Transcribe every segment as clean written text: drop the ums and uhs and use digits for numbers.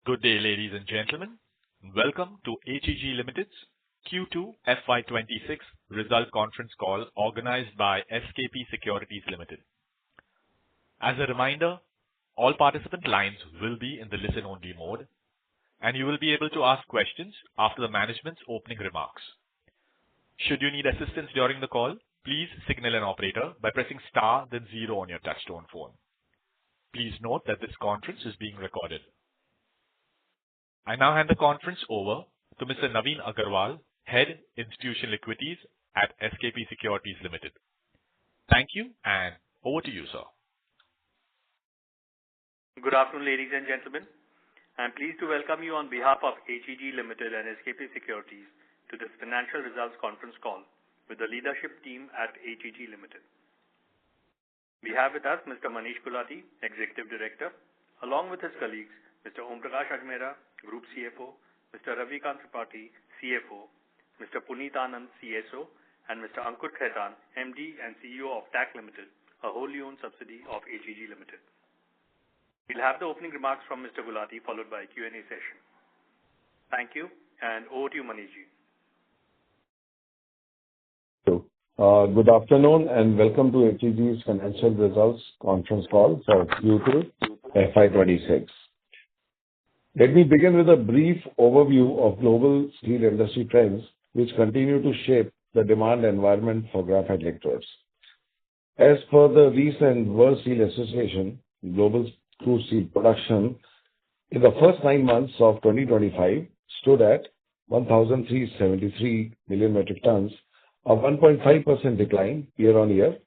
Good day, ladies and gentlemen. Welcome to HEG Limited's Q2 FY'26 result conference call organized by SKP Securities Limited. As a reminder, all participant lines will be in the listen-only mode, and you will be able to ask questions after the management's opening remarks. Should you need assistance during the call, please signal an operator by pressing star then 0 on your touchtone phone. Please note that this conference is being recorded. I now hand the conference over to Mr. Naveen Agarwal, Head Institutional Equities at SKP Securities Limited. Thank you, and over to you, sir. Good afternoon, ladies and gentlemen. I am pleased to welcome you on behalf of HEG Limited and SKP Securities to this financial results conference call with the leadership team at HEG Limited. We have with us Mr. Manish Gulati, Executive Director, along with his colleagues, Mr. Om Prakash Ajmera, Group CFO, Mr. Ravikant Tripathi, CFO, Mr. Puneet Anand, CSO, and Mr. Ankur Khaitan, MD and CEO of TAC Limited, a wholly owned subsidiary of HEG Limited. We'll have the opening remarks from Mr. Gulati followed by a Q&A session. Thank you, and over to you, Manishji. Good afternoon and welcome to HEG's financial results conference call for Q2 FY'26. Let me begin with a brief overview of global steel industry trends which continue to shape the demand environment for graphite electrodes. As per the recent World Steel Association, global crude steel production in the first 9 months of 2025 stood at 1,373 million metric tons, a 1.5% decline year-on-year,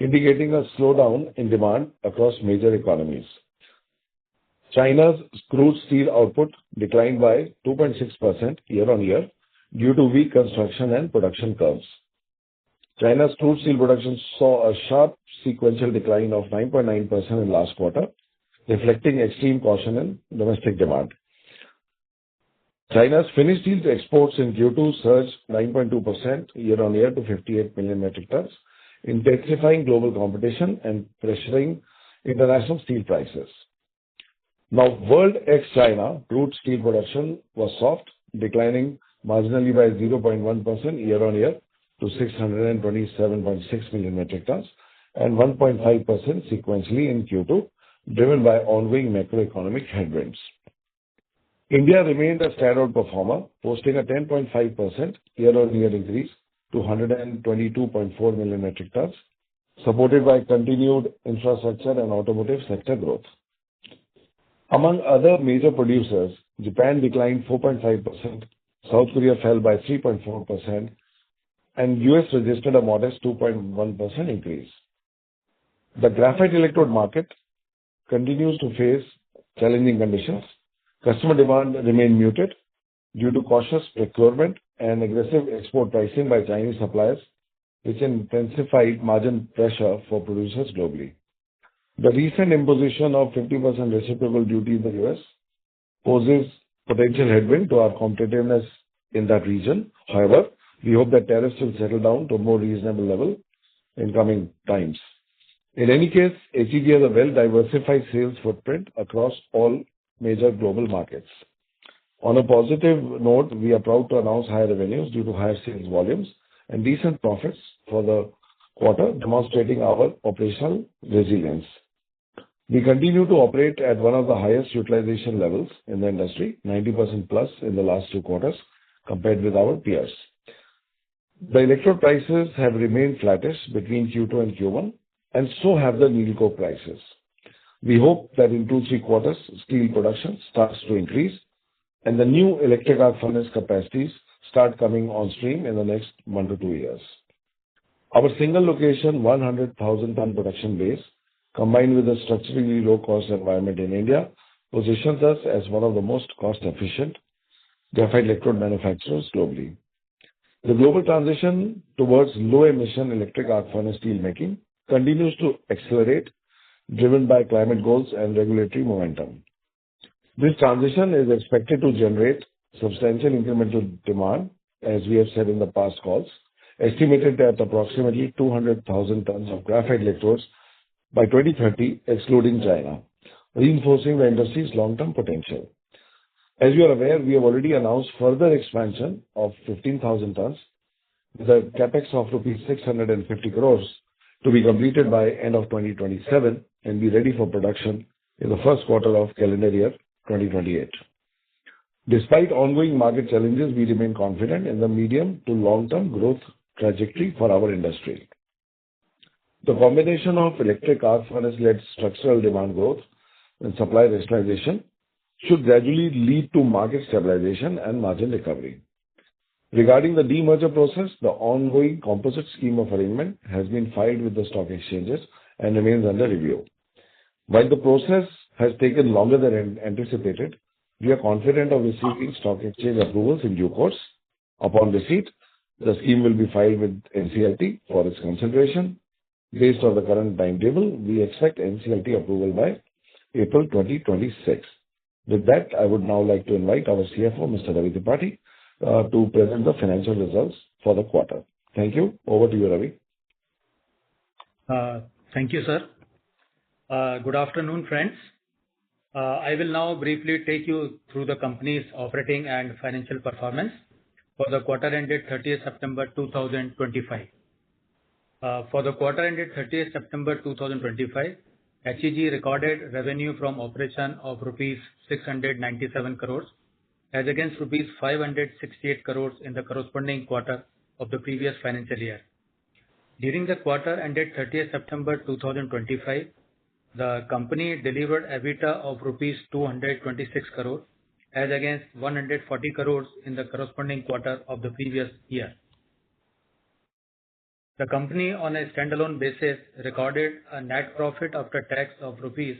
indicating a slowdown in demand across major economies. China's crude steel output declined by 2.6% year-on-year due to weak construction and production curves. China's crude steel production saw a sharp sequential decline of 9.9% in last quarter, reflecting extreme caution in domestic demand. China's finished steel exports in Q2 surged 9.2% year-on-year to 58 million metric tons, intensifying global competition and pressuring international steel prices. Now, world ex-China crude steel production was soft, declining marginally by 0.1% year-on-year to 627.6 million metric tons and 1.5% sequentially in Q2, driven by ongoing macroeconomic headwinds. India remained a standout performer, posting a 10.5% year-on-year increase to 122.4 million metric tons, supported by continued infrastructure and automotive sector growth. Among other major producers, Japan declined 4.5%, South Korea fell by 3.4%, and US registered a modest 2.1% increase. The graphite electrode market continues to face challenging conditions. Customer demand remained muted due to cautious procurement and aggressive export pricing by Chinese suppliers, which intensified margin pressure for producers globally. The recent imposition of 50% reciprocal duty in the US poses potential headwind to our competitiveness in that region. However, we hope that tariffs will settle down to a more reasonable level in coming times. In any case, HEG has a well-diversified sales footprint across all major global markets. On a positive note, we are proud to announce higher revenues due to higher sales volumes and decent profits for the quarter, demonstrating our operational resilience. We continue to operate at one of the highest utilization levels in the industry, 90% plus in the last 2 quarters, compared with our peers. The electrode prices have remained flattish between Q2 and Q1, and so have the needle coke prices. We hope that in 2-3 quarters, steel production starts to increase and the new electric arc furnace capacities start coming on stream in the next 1 to 2 years. Our single location 100,000 ton production base, combined with a structurally low cost environment in India, positions us as one of the most cost efficient graphite electrode manufacturers globally. The global transition towards low emission electric arc furnace steel making continues to accelerate, driven by climate goals and regulatory momentum. This transition is expected to generate substantial incremental demand, as we have said in the past calls, estimated at approximately 200,000 tons of graphite electrodes by 2030, excluding China, reinforcing the industry's long-term potential. As you are aware, we have already announced further expansion of 15,000 tons with a capex of rupees 650 crores to be completed by end of 2027 and be ready for production in the first quarter of calendar year 2028. Despite ongoing market challenges, we remain confident in the medium to long-term growth trajectory for our industry. The combination of electric arc furnace-led structural demand growth and supply rationalization should gradually lead to market stabilization and margin recovery. Regarding the demerger process, the ongoing composite scheme of arrangement has been filed with the stock exchanges and remains under review. While the process has taken longer than anticipated, we are confident of receiving stock exchange approvals in due course. Upon receipt, the scheme will be filed with NCLT for its consideration. Based on the current timetable, we expect NCLT approval by April 2026. With that, I would now like to invite our CFO, Mr. Ravi Tripathi, to present the financial results for the quarter. Thank you. Over to you, Ravi. Thank you, sir. Good afternoon, friends. I will now briefly take you through the company's operating and financial performance for the quarter ended 30th September 2025. For the quarter ended 30th September 2025, HEG recorded revenue from operation of rupees 697 crores as against rupees 568 crores in the corresponding quarter of the previous financial year. During the quarter ended 30th September 2025, the company delivered EBITDA of rupees 226 crores as against 140 crores in the corresponding quarter of the previous year. The company on a standalone basis recorded a net profit after tax of rupees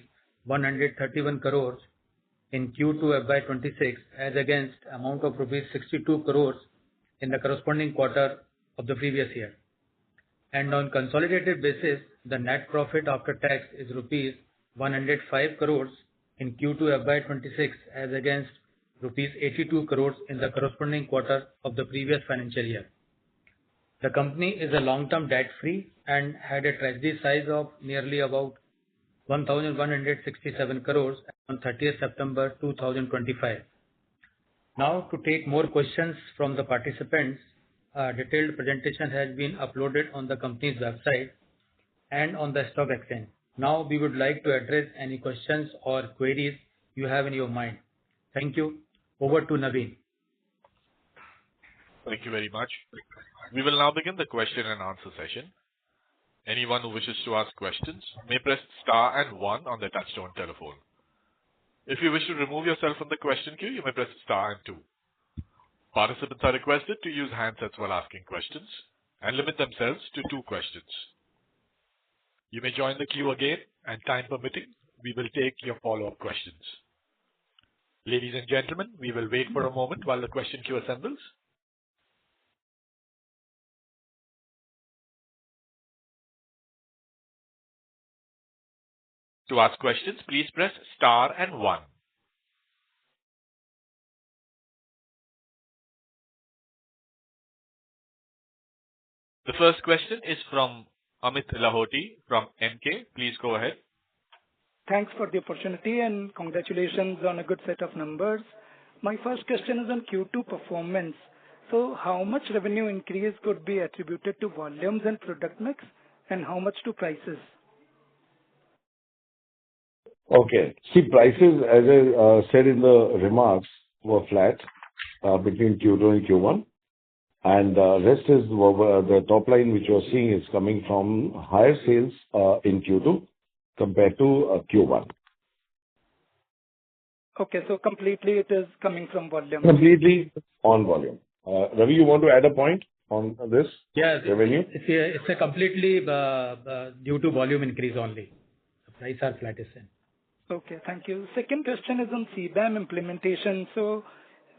131 crores in Q2 FY'26 as against amount of rupees 62 crores in the corresponding quarter of the previous year. And on consolidated basis, the net profit after tax is rupees 105 crores in Q2 FY'26 as against rupees 82 crores in the corresponding quarter of the previous financial year. The company is a long-term debt-free and had a treasury size of nearly about 1,167 crores on 30th September 2025. Now, to take more questions from the participants, a detailed presentation has been uploaded on the company's website and on the stock exchange. Now, we would like to address any questions or queries you have in your mind. Thank you. Over to Naveen. Thank you very much. We will now begin the question and answer session. Anyone who wishes to ask questions may press star and 1 on their touchtone telephone. If you wish to remove yourself from the question queue, you may press star and 2. Participants are requested to use handsets while asking questions and limit themselves to 2 questions. You may join the queue again, and time permitting, we will take your follow-up questions. Ladies and gentlemen, we will wait for a moment while the question queue assembles. To ask questions, please press star and 1. The first question is from Amit Lahoti from MK. Please go ahead. Thanks for the opportunity and congratulations on a good set of numbers. My first question is on Q2 performance. So how much revenue increase could be attributed to volumes and product mix, and how much to prices? Okay. See, prices, as I said in the remarks, were flat between Q2 and Q1. And rest is the top line which you're seeing is coming from higher sales in Q2 compared to Q1. Okay, so completely it is coming from volume. Completely on volume. Ravi, you want to add a point on this? Yeah, revenue? It's a completely due to volume increase only. The price are flat is same. Okay, thank you. Second question is on CBAM implementation. So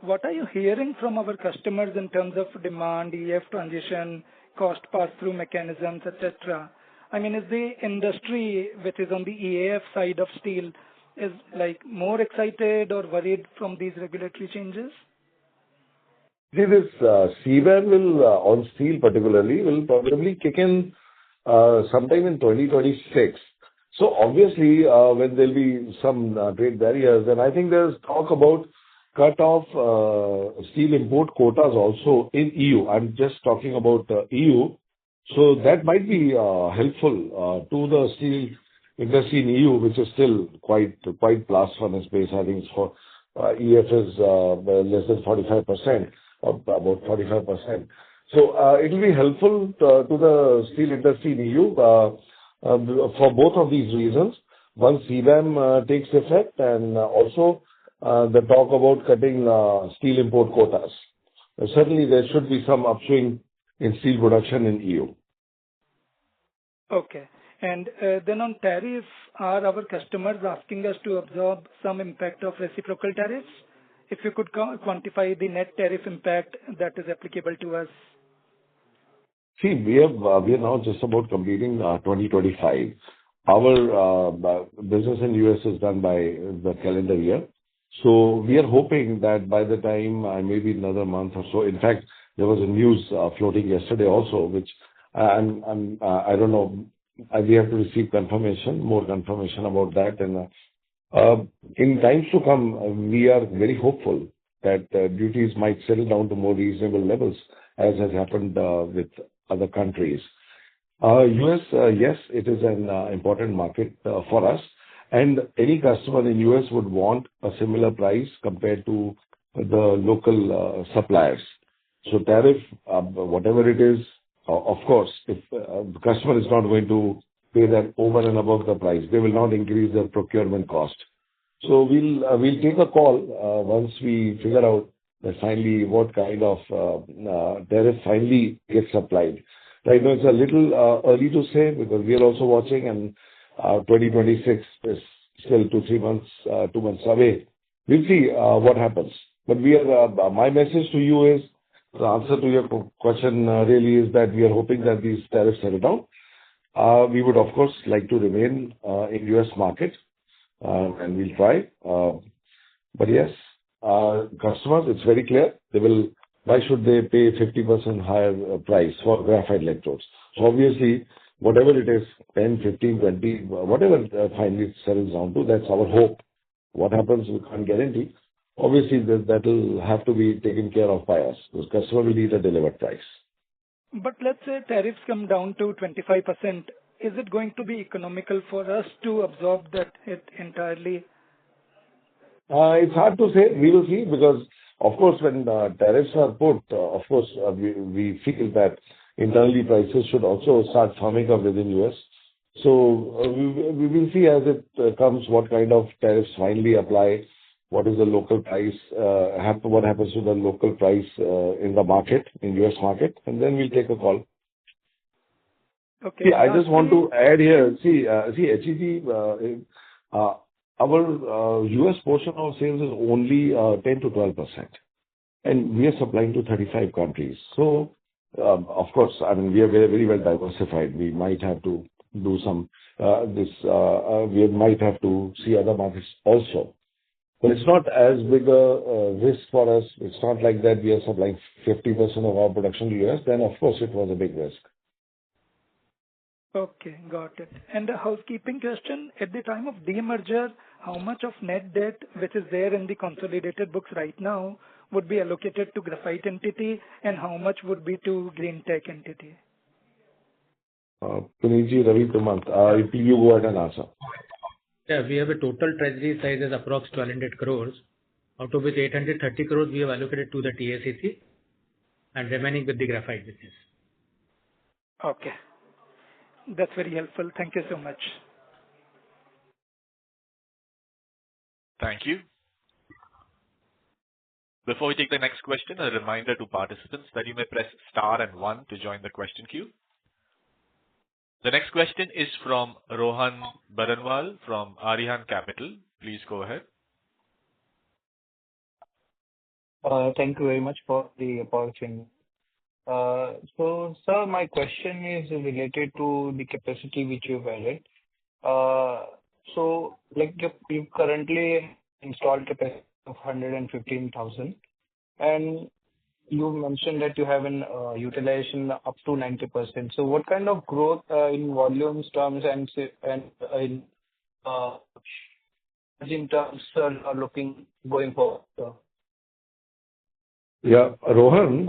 what are you hearing from our customers in terms of demand, EF transition, cost pass-through mechanisms, etc.? I mean, is the industry, which is on the EAF side of steel, is like more excited or worried from these regulatory changes? See, this CBAM will, on steel particularly, will probably kick in sometime in 2026. So obviously, when there'll be some trade barriers, and I think there's talk about cut off steel import quotas also in EU. I'm just talking about EU. So that might be helpful to the steel industry in EU, which is still quite blast furnace based. I think it's for EF is less than 45%, or about 45%. So it will be helpful to the steel industry in EU for both of these reasons. Once CBAM takes effect, and also the talk about cutting steel import quotas. Certainly, there should be some upswing in steel production in EU. Okay. And then on tariff, are our customers asking us to absorb some impact of reciprocal tariffs? If you could quantify the net tariff impact that is applicable to us. See, we are now just about completing 2025. Our business in US is done by the calendar year. So we are hoping that by the time maybe another month or so. In fact, there was a news floating yesterday also, which I don't know. We have to receive more confirmation about that. And in times to come, we are very hopeful that duties might settle down to more reasonable levels, as has happened with other countries. US, yes, it is an important market for us. And any customer in US would want a similar price compared to the local suppliers. So tariff, whatever it is, of course, if the customer is not going to pay that over and above the price, they will not increase their procurement cost. So we'll take a call once we figure out that finally what kind of tariff finally gets applied. Right now, it's a little early to say because we are also watching, and 2026 is still 2 months away. We'll see what happens. But my message to you is, the answer to your question really is that we are hoping that these tariffs settle down. We would, of course, like to remain in US market, and we'll try. But yes, customers, it's very clear. Why should they pay 50% higher price for graphite electrodes? So obviously, whatever it is, 10, 15, 20, whatever finally it settles down to, that's our hope. What happens, we can't guarantee. Obviously, that will have to be taken care of by us, because customer will need a delivered price. But let's say tariffs come down to 25%. Is it going to be economical for us to absorb that hit entirely? It's hard to say. We will see, because of course, when tariffs are put, of course, we feel that internally prices should also start firming up within US. So we will see as it comes what kind of tariffs finally apply, what is the local price, what happens to the local price in the market, in US market, and then we'll take a call. Okay. See, I just want to add here, HEG, our US portion of sales is only 10 to 12%. And we are supplying to 35 countries. So, of course, I mean, we are very, very well diversified. We might have to do we might have to see other markets also. But it's not as big a risk for us. It's not like that we are supplying 50% of our production to US. Then, of course, it was a big risk. Okay, got it. And a housekeeping question. At the time of demerger, how much of net debt, which is there in the consolidated books right now, would be allocated to graphite entity, and how much would be to green tech entity? Punitji, Ravi, Tumant, you go ahead and answer. Yeah, we have a total treasury size as approx 1,200 crores, out of which 830 crores we have allocated to the TACC and remaining with the graphite business. Okay. That's very helpful. Thank you so much. Thank you. Before we take the next question, a reminder to participants that you may press star and 1 to join the question queue. The next question is from Rohan Baranwal from Arihan Capital. Please go ahead. Thank you very much for the opportunity. So, sir, my question is related to the capacity which you've added. So, like you've currently installed capacity of 115,000, and you mentioned that you have an utilization up to 90%. So, what kind of growth in volumes terms and in terms are looking going forward? Yeah. Rohan,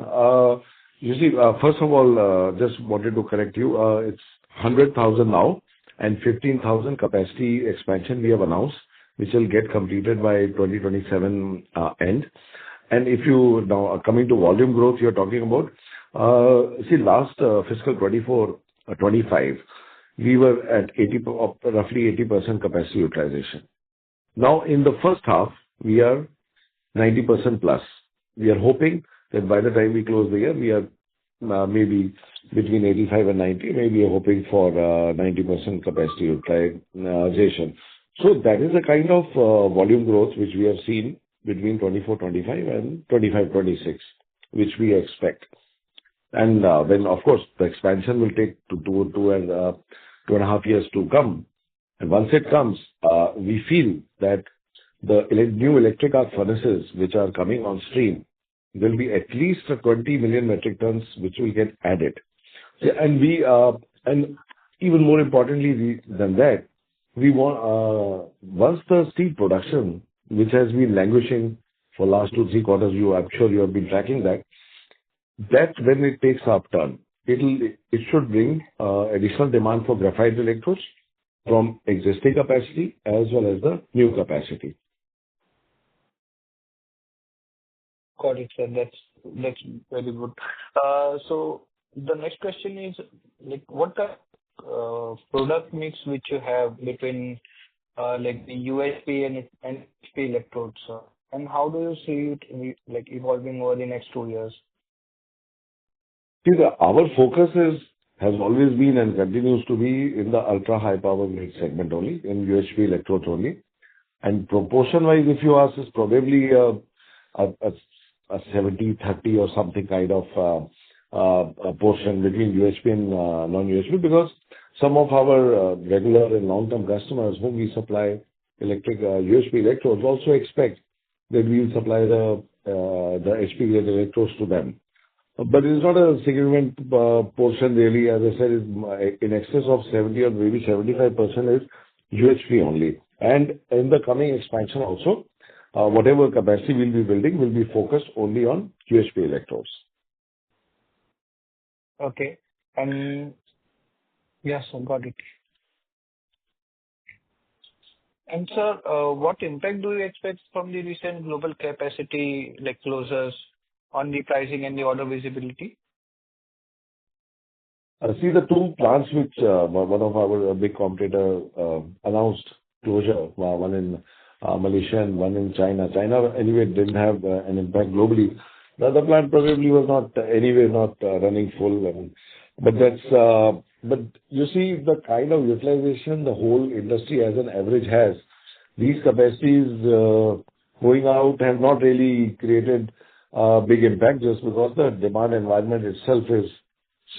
you see, first of all, just wanted to correct you. It's 100,000 now and 15,000 capacity expansion we have announced, which will get completed by 2027 end. And if you now are coming to volume growth you're talking about, see, last fiscal 24-25, we were at roughly 80% capacity utilization. Now, in the first half, we are 90% plus. We are hoping that by the time we close the year, we are maybe between 85 and 90. Maybe we're hoping for 90% capacity utilization. So that is the kind of volume growth which we have seen between 24-25 and 25-26, which we expect. And when, of course, the expansion will take two and a half years to come. And once it comes, we feel that the new electric arc furnaces which are coming on stream will be at least 20 million metric tons which will get added. So, and even more importantly than that, we want once the steel production, which has been languishing for last 2-3 quarters, I'm sure you have been tracking that when it takes upturn, it should bring additional demand for graphite electrodes from existing capacity as well as the new capacity. Got it, sir. That's very good. So the next question is, like, what kind of product mix which you have between like the UHP and HP electrodes, and how do you see it like evolving over the next 2 years? See, our focus has always been and continues to be in the ultra high power grade segment only, in UHP electrodes only. And proportion wise, if you ask, is probably a 70-30 or something kind of a portion between UHP and non-UHP, because some of our regular and long-term customers whom we supply UHP electrodes also expect that we will supply the HP grade electrodes to them. But it is not a significant portion really. As I said, it's in excess of 70 or maybe 75% is UHP only. And in the coming expansion also, whatever capacity we'll be building will be focused only on UHP electrodes. Okay. And yes, I got it. And sir, what impact do you expect from the recent global capacity like closures on the pricing and the order visibility? See, the two plants which one of our big competitor announced closure, one in Malaysia and one in China. China anyway didn't have an impact globally. The other plant probably was not running full. But you see the kind of utilization the whole industry as an average has. These capacities going out have not really created a big impact just because the demand environment itself is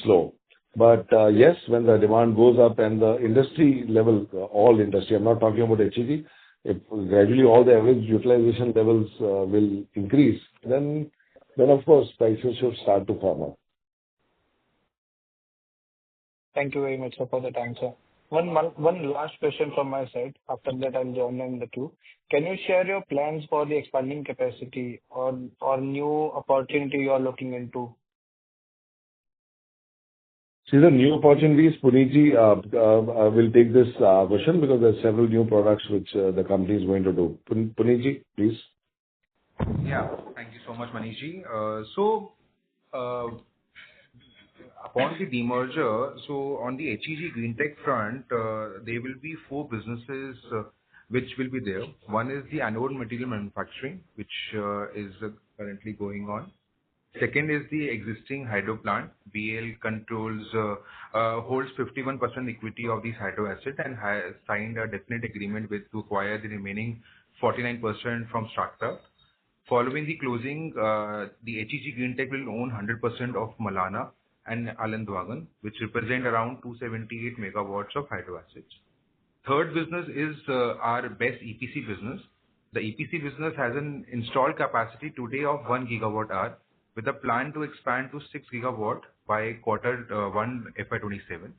slow. But yes, when the demand goes up and the industry level, all industry, I'm not talking about HEG, if gradually all the average utilization levels will increase, then of course prices should start to come up. Thank you very much, sir, for that answer. One last question from my side. After that, I'll join in the queue. Can you share your plans for the expanding capacity or new opportunity you are looking into? See, the new opportunities, Punitji will take this question because there are several new products which the company is going to do. Punitji, please. Yeah, thank you so much, Manishji. Upon the demerger, so on the HEG Greentech front, there will be 4 businesses which will be there. One is the anode material manufacturing, which is currently going on. Second is the existing hydro plant. BL Controls holds 51% equity of these hydro assets and has signed a definite agreement to acquire the remaining 49% from Strata. Following the closing, the HEG Greentech will own 100% of Malana and Alandwagan, which represent around 278 megawatts of hydro assets. Third business is our best EPC business. The EPC business has an installed capacity today of 1 gigawatt hour with a plan to expand to 6 gigawatt by Q1 FY'27.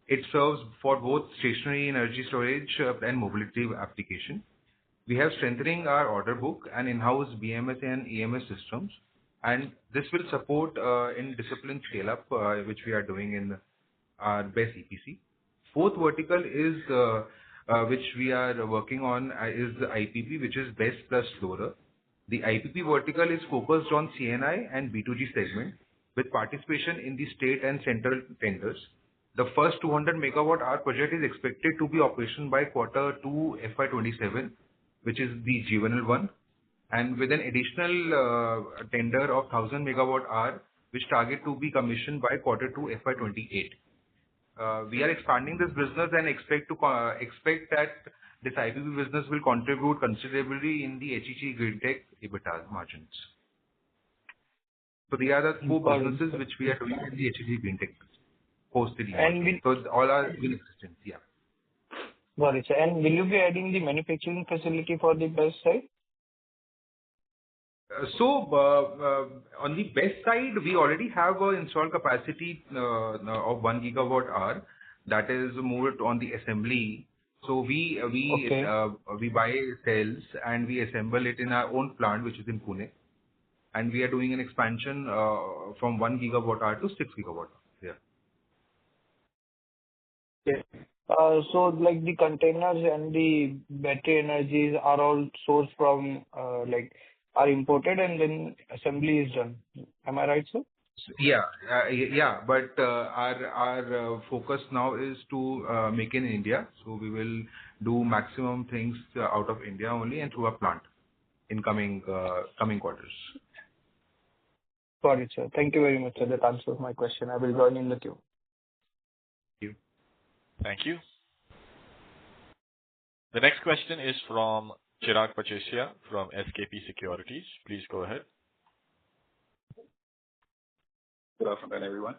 It serves for both stationary energy storage and mobility application. We have strengthening our order book and in-house BMS and EMS systems. and this will support in discipline scale-up, which we are doing in our BESS EPC. Fourth vertical is which we are working on is the IPP, which is BESS plus Solar. The IPP vertical is focused on CNI and B2G segment with participation in the state and central tenders. The first 200 megawatt hour project is expected to be operational by Q2 FY'27, which is the G1L one, and with an additional tender of 1000 megawatt hour, which target to be commissioned by Q2 FY'28. We are expanding this business and expect that this IPP business will contribute considerably in the HEG Greentech EBITDA margins. So these are the four businesses which we are doing in the HEG Greentech post the demerger. So all are in existence. Yeah. Got it, sir. And will you be adding the manufacturing facility for the BESS side? So on the BESS side, we already have an installed capacity of 1 gigawatt hour that is moved on the assembly. So we buy cells and we assemble it in our own plant, which is in Pune, and we are doing an expansion from 1 gigawatt hour to 6 gigawatt hour. Yeah. Okay. So like the containers and the battery energies are all sourced from are imported and then assembly is done. Am I right, sir? Yeah. But our focus now is to make in India. So we will do maximum things out of India only and through a plant in coming quarters. Got it, sir. Thank you very much, sir. That answers my question. I will join in the queue. Thank you. Thank you. The next question is from Chirag Pachesia from SKP Securities. Please go ahead. Good afternoon, everyone.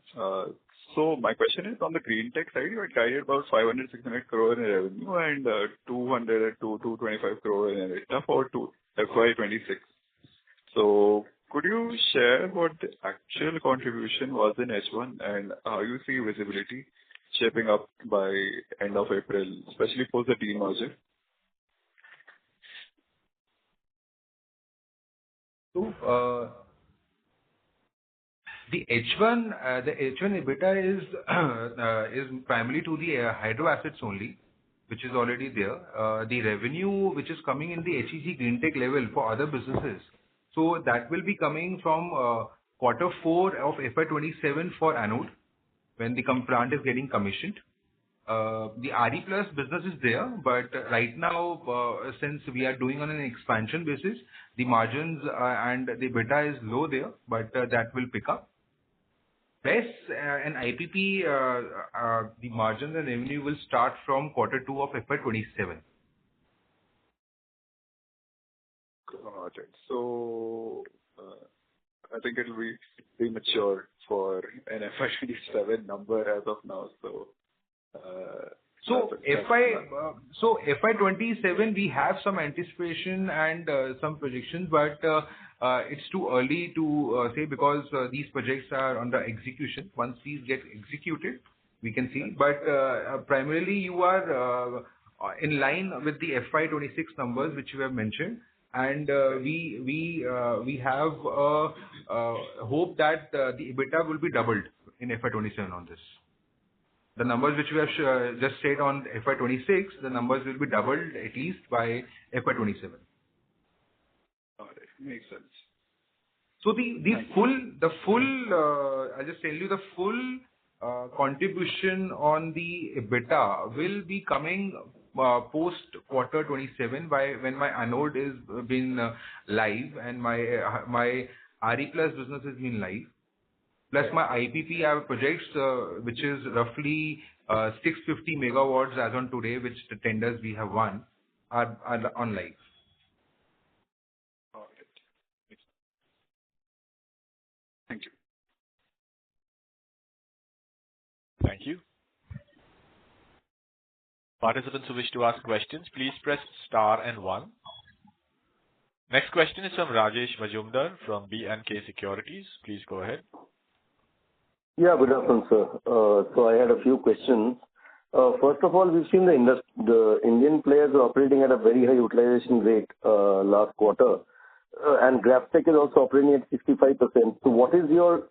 So my question is on the Greentech side, you had guided about 500-600 crore in revenue and 200 to 225 crore in EBITDA for FY'26. So could you share what the actual contribution was in H1 and how you see visibility shaping up by end of April, especially post the demerger? So the H1 EBITDA is primarily to the hydro assets only, which is already there. The revenue which is coming in the HEG Greentech level for other businesses, so that will be coming from Q4 of FY'27 for anode when the plant is getting commissioned. The RE plus business is there, but right now, since we are doing on an expansion basis, the margins and the EBITDA is low there, but that will pick up. BESS and IPP, the margins and revenue will start from Q2 of FY'27. Got it. So I think it will be premature for an FY'27 number as of now. So FY'27 we have some anticipation and some projections, but it's too early to say because these projects are under execution. Once these get executed, we can see. But primarily you are in line with the FY'26 numbers which you have mentioned, and we have hope that the EBITDA will be doubled in FY'27 on this. The numbers which we have just said on FY'26, the numbers will be doubled at least by FY'27. All right, makes sense. So I'll just tell you the full contribution on the EBITDA will be coming post Q'27 when my anode is been live and my RE plus business has been live. Plus my IPP I have projects which is roughly 650 megawatts as on today, which the tenders we have won are on live. All right. Thank you. Thank you. Participants who wish to ask questions, please press star and 1. Next question is from Rajesh Majumdar from B&K Securities. Please go ahead. Yeah, good afternoon, sir. So I had a few questions. First of all, we've seen the Indian players operating at a very high utilization rate last quarter. and GrafTech is also operating at 65%. So what is your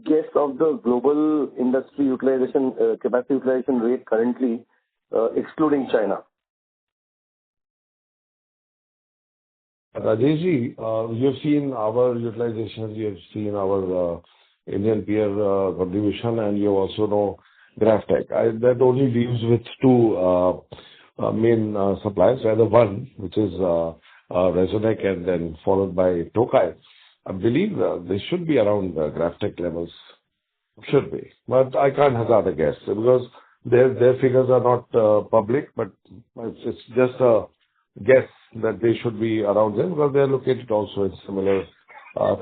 guess of the global industry utilization, capacity utilization rate currently, excluding China? Rajeshji, you've seen our utilizations, you've seen our Indian peer contribution, and you also know GrafTech. That only deals with two main suppliers, rather one, which is Resonec, and then followed by Tokai. I believe they should be around GrafTech levels. Should be. But I can't hazard a guess because their figures are not public, but it's just a guess that they should be around them because they are located also in similar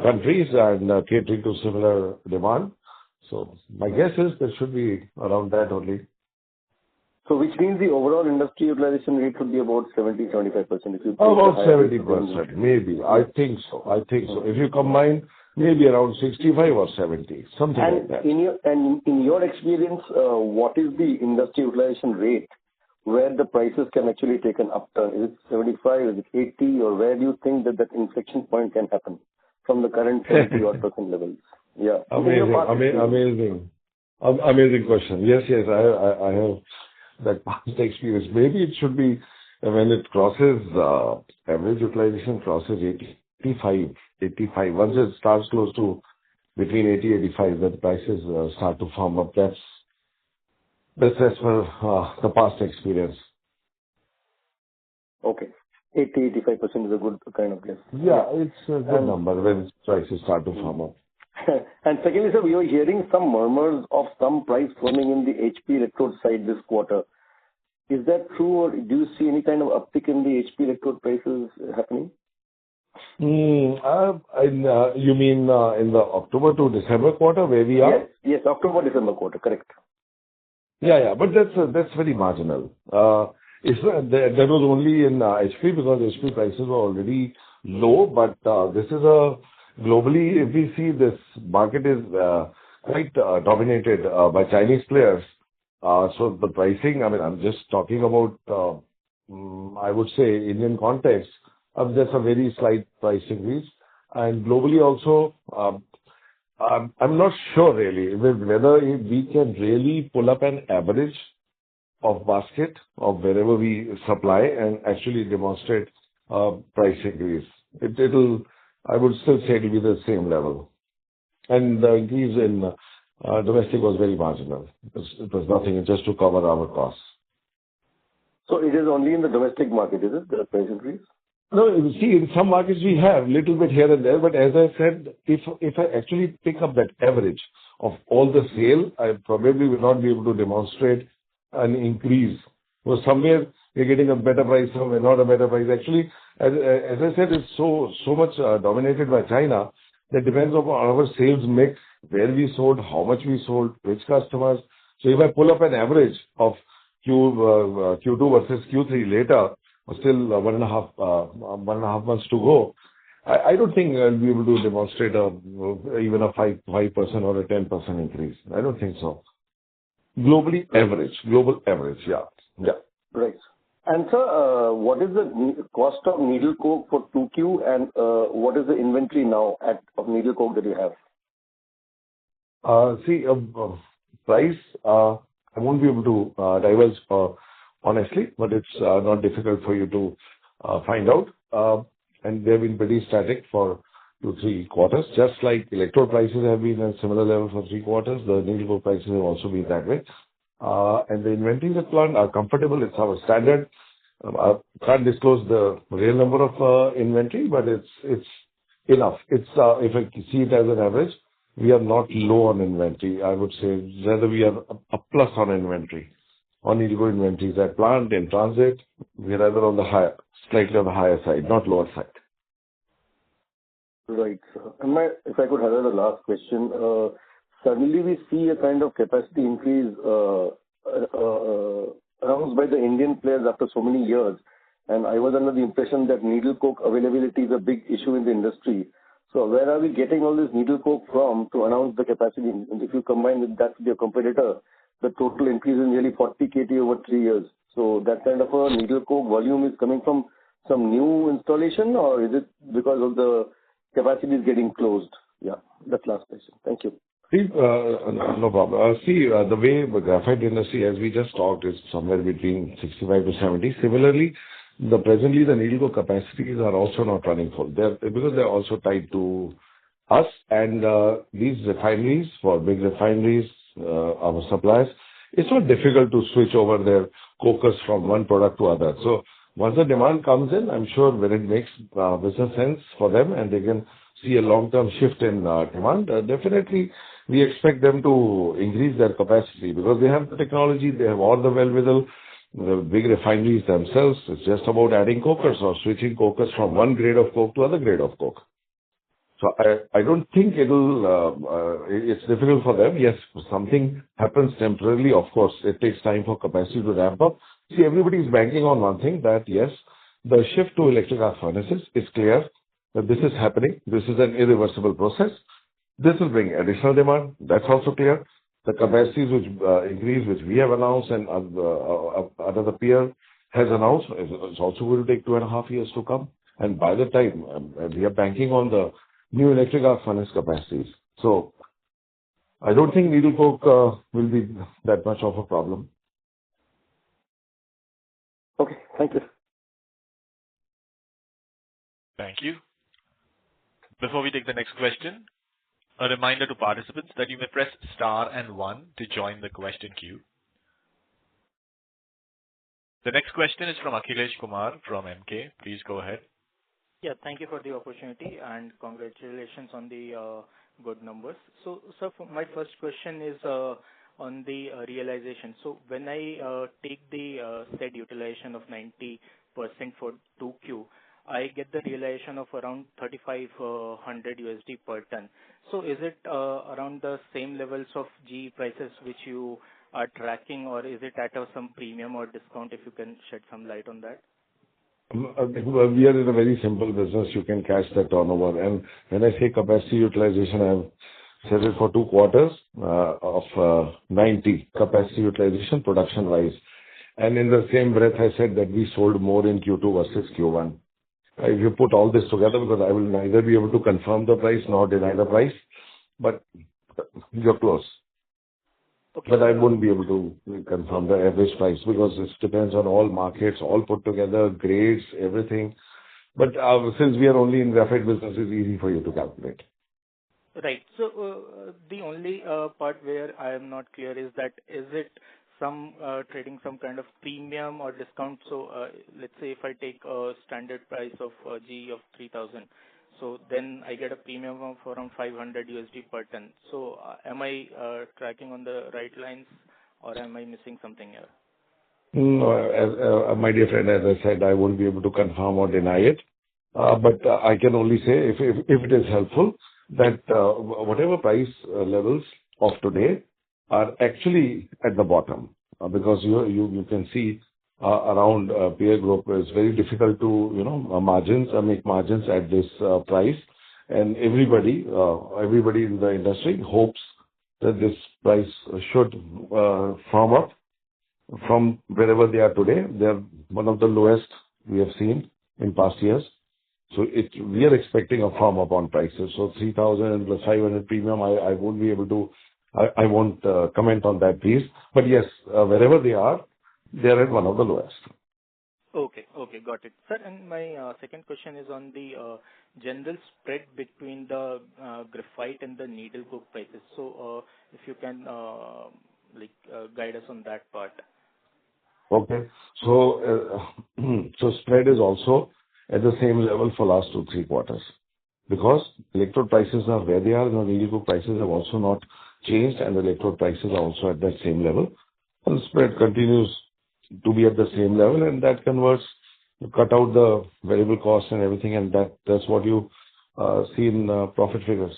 countries and catering to similar demand. So my guess is they should be around that only. So which means the overall industry utilization rate would be about 70-75%. If you about 70%, maybe. I think so. If you combine, maybe around 65 or 70, something like that. In your experience, what is the industry utilization rate where the prices can actually take an upturn? Is it 75, is it 80, or where do you think that inflection point can happen from the current 70% levels? Yeah. Amazing question. Yes, I have that past experience. Maybe it should be when it crosses, average utilization crosses 85. Once it starts close to between 80-85, then the prices start to firm up. That's for the past experience. Okay. 80-85% is a good kind of guess. Yeah, it's a good number when prices start to firm up. And secondly, sir, we were hearing some murmurs of some price firming in the HP electrode side this quarter. Is that true, or do you see any kind of uptick in the HP electrode prices happening? You mean in the October to December quarter where we are? Yes, October-December quarter, correct. Yeah, but that's very marginal. That was only in HP because HP prices were already low, but this is globally, if we see this market is quite dominated by Chinese players. So the pricing, I'm just talking about, I would say Indian context, there's a very slight price increase. And globally also, I'm not sure really whether we can really pull up an average of basket of wherever we supply and actually demonstrate price increase. I would still say it will be the same level. And the increase in domestic was very marginal. It was nothing, just to cover our costs. So it is only in the domestic market, is it, the price increase? No, you see, in some markets we have little bit here and there, but as I said, if I actually pick up that average of all the sale, I probably will not be able to demonstrate an increase. Because somewhere we're getting a better price, somewhere not a better price. Actually, as I said, it's so much dominated by China that depends upon our sales mix, where we sold, how much we sold, which customers. So if I pull up an average of Q2 versus Q3 later, still one and a half months to go, I don't think I'll be able to demonstrate even a 5% or a 10% increase. I don't think so. Global average, yeah. Right. And sir, what is the cost of needle coke for 2Q, and what is the inventory now of needle coke that you have? Price, I won't be able to divulge honestly, but it's not difficult for you to find out. And they've been pretty static for 2-3 quarters, just like electrode prices have been at similar level for 3 quarters. The needle coke prices have also been that way. And the inventories at plant are comfortable. It's our standard. I can't disclose the real number of inventory, but it's enough. It's if I see it as an average, we are not low on inventory. I would say rather we are a plus on inventory. On needle coke inventories at plant, in transit, we are rather on the slightly on the higher side, not lower side. Right, sir. And if I could have the last question, suddenly we see a kind of capacity increase announced by the Indian players after so many years. And I was under the impression that needle coke availability is a big issue in the industry. So where are we getting all this needle coke from to announce the capacity? And if you combine with that with your competitor, the total increase is nearly 40 KT over 3 years. So that kind of a needle coke volume is coming from some new installation, or is it because of the capacities getting closed? Yeah, that's last question. Thank you. See, no problem. The way the graphite industry, as we just talked, is somewhere between 65 to 70. Similarly, presently the needle coke capacities are also not running full. Because they're also tied to us and these refineries, for big refineries, our suppliers, it's not difficult to switch over their focus from one product to other. So once the demand comes in, I'm sure when it makes business sense for them and they can see a long-term shift in demand, definitely we expect them to increase their capacity because they have the technology, they have all the wherewithal. The big refineries themselves, it's just about adding cokers or switching cokers from one grade of coke to other grade of coke. So I don't think it's difficult for them. Yes, something happens temporarily. Of course, it takes time for capacity to ramp up. See, everybody is banking on one thing, that yes, the shift to electric arc furnaces is clear, that this is happening. This is an irreversible process. This will bring additional demand. That's also clear. The capacities which increase, which we have announced and another peer has announced, is also going to take 2.5 years to come. And by the time we are banking on the new electric arc furnace capacities. So I don't think needle coke will be that much of a problem. Okay, thank you. Thank you. Before we take the next question, a reminder to participants that you may press star and 1 to join the question queue. The next question is from Akhilesh Kumar from MK. Please go ahead. Yeah, thank you for the opportunity and congratulations on the good numbers. So, sir, my first question is on the realization. So when I take the said utilization of 90% for 2Q, I get the realization of around $3,500 per ton. So is it around the same levels of GE prices which you are tracking, or is it at some premium or discount? If you can shed some light on that. We are in a very simple business. You can catch that turnover. And when I say capacity utilization, I've said it for 2 quarters of 90 capacity utilization production-wise. And in the same breath, I said that we sold more in Q2 versus Q1. If you put all this together, because I will neither be able to confirm the price nor deny the price, but you're close. Okay. But I wouldn't be able to confirm the average price because it depends on all markets, all put together, grades, everything. But since we are only in graphite business, it's easy for you to calculate. Right. So the only part where I am not clear is that is it some trading some kind of premium or discount? So let's say if I take a standard price of GE of 3,000, so then I get a premium of around $500 per ton. So am I tracking on the right lines, or am I missing something here? No, my dear friend, as I said, I won't be able to confirm or deny it. But I can only say, if it is helpful, that whatever price levels of today are actually at the bottom, because you can see around peer group is very difficult to make margins at this price, and everybody in the industry hopes that this price should firm up from wherever they are today. They are one of the lowest we have seen in past years. So we are expecting a firm up on prices. So 3,000 plus 500 premium, I won't be able to. I won't comment on that, please. But yes, wherever they are at one of the lowest. Okay, got it. Sir, and my second question is on the general spread between the graphite and the needle coke prices. So if you can guide us on that part. Okay. So spread is also at the same level for last 2-3 quarters. Because electrode prices are where they are, the needle coke prices have also not changed, and the electrode prices are also at that same level. And the spread continues to be at the same level, and that converts, you cut out the variable costs and everything, and that's what you see in profit figures.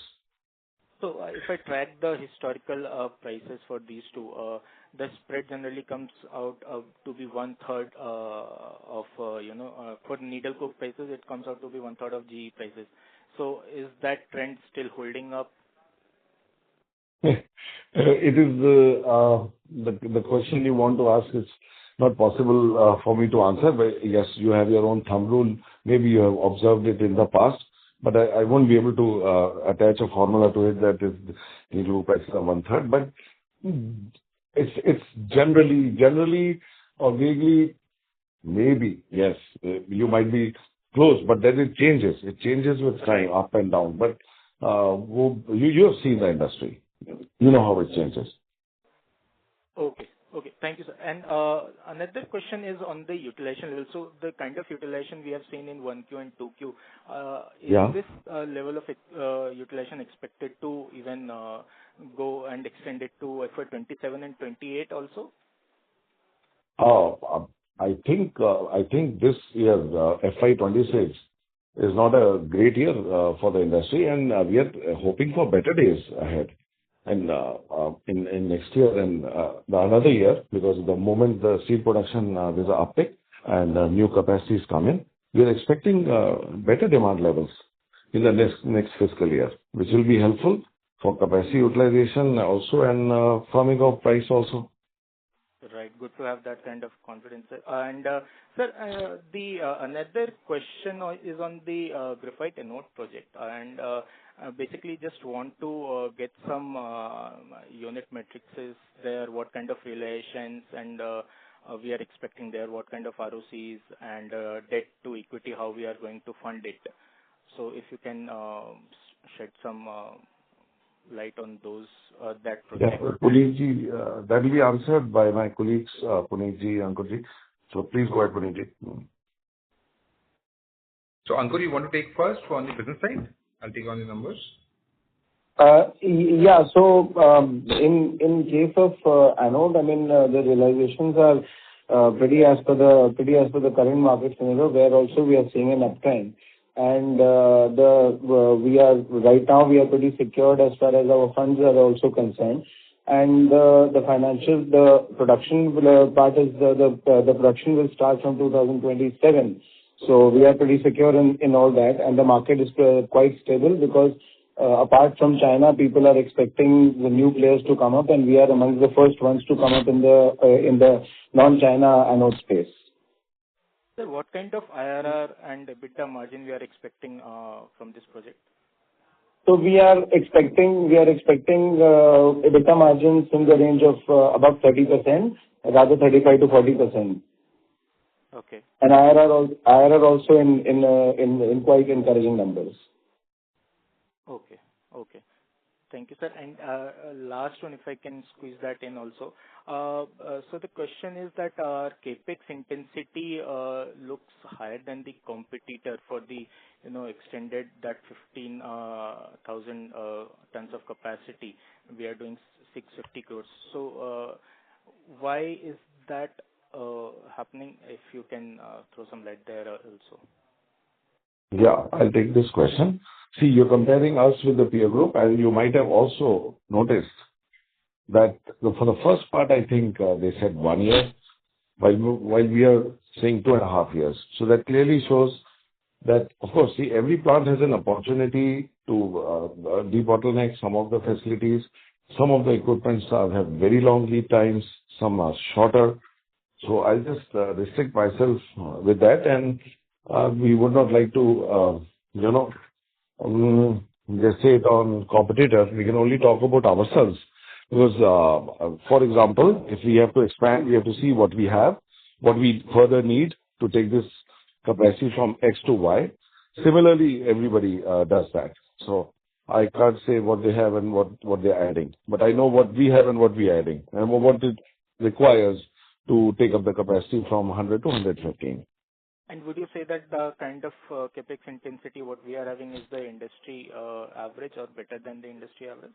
So if I track the historical prices for these two, the spread generally comes out to be 1/3 of for needle coke prices, it comes out to be 1/3 of GE prices. So is that trend still holding up? It is the question you want to ask is not possible for me to answer. But yes, you have your own thumb rule. Maybe you have observed it in the past, but I won't be able to attach a formula to it that is the group prices are one-third. But it's generally or vaguely, maybe, yes, you might be close, but then it changes. It changes with time, up and down. But you have seen the industry. You know how it changes. Okay. Okay. Thank you, sir. And another question is on the utilization level. So the kind of utilization we have seen in 1Q and 2Q, is this level of utilization expected to even go and extend it to FY'27 and 28 also? I think this year, FY'26 is not a great year for the industry, and we are hoping for better days ahead. And in next year and another year, because the moment the steel production there's an uptick and new capacities come in, we are expecting better demand levels in the next fiscal year, which will be helpful for capacity utilization also and firming of price also. Right. Good to have that kind of confidence. And sir, the another question is on the graphite anode project, and basically just want to get some unit matrices there, what kind of relations and we are expecting there, what kind of ROCs and debt to equity, how we are going to fund it. So if you can shed some light on those, that project. Yeah, Puneetji, that will be answered by my colleagues, Puneetji, Ankurji. So please go ahead, Puneetji. So Ankur, you want to take first on the business side? I'll take on the numbers. Yeah. So in case of anode, I mean the realizations are pretty as per the current market scenario, where also we are seeing an uptrend. And we are right now pretty secured as far as our funds are also concerned. And the production part is the production will start from 2027. So we are pretty secure in all that, and the market is quite stable because apart from China, people are expecting the new players to come up, and we are among the first ones to come up in the non-China anode space. Sir, what kind of IRR and EBITDA margin we are expecting from this project? So we are expecting EBITDA margins in the range of about 30%, rather 35 to 40%. Okay. And IRR also in quite encouraging numbers. Okay. Okay. Thank you, sir. And last one, if I can squeeze that in also. So the question is that our capex intensity looks higher than the competitor for the extended that 15,000 tons of capacity. We are doing 650 crores. So why is that happening? If you can throw some light there also. Yeah, I'll take this question. See, you're comparing us with the peer group, and you might have also noticed that for the first part, I think they said 1 year, while we are saying 2.5 years. So that clearly shows that, of course, see, every plant has an opportunity to debottleneck some of the facilities. Some of the equipments have very long lead times, some are shorter. So I'll just restrict myself with that, and we would not like to, just say it on competitor. We can only talk about ourselves. Because, for example, if we have to expand, we have to see what we have, what we further need to take this capacity from X to Y. Similarly, everybody does that. So I can't say what they have and what they're adding. But I know what we have and what we're adding, and what it requires to take up the capacity from 100 to 115. And would you say that the kind of capex intensity what we are having is the industry average or better than the industry average?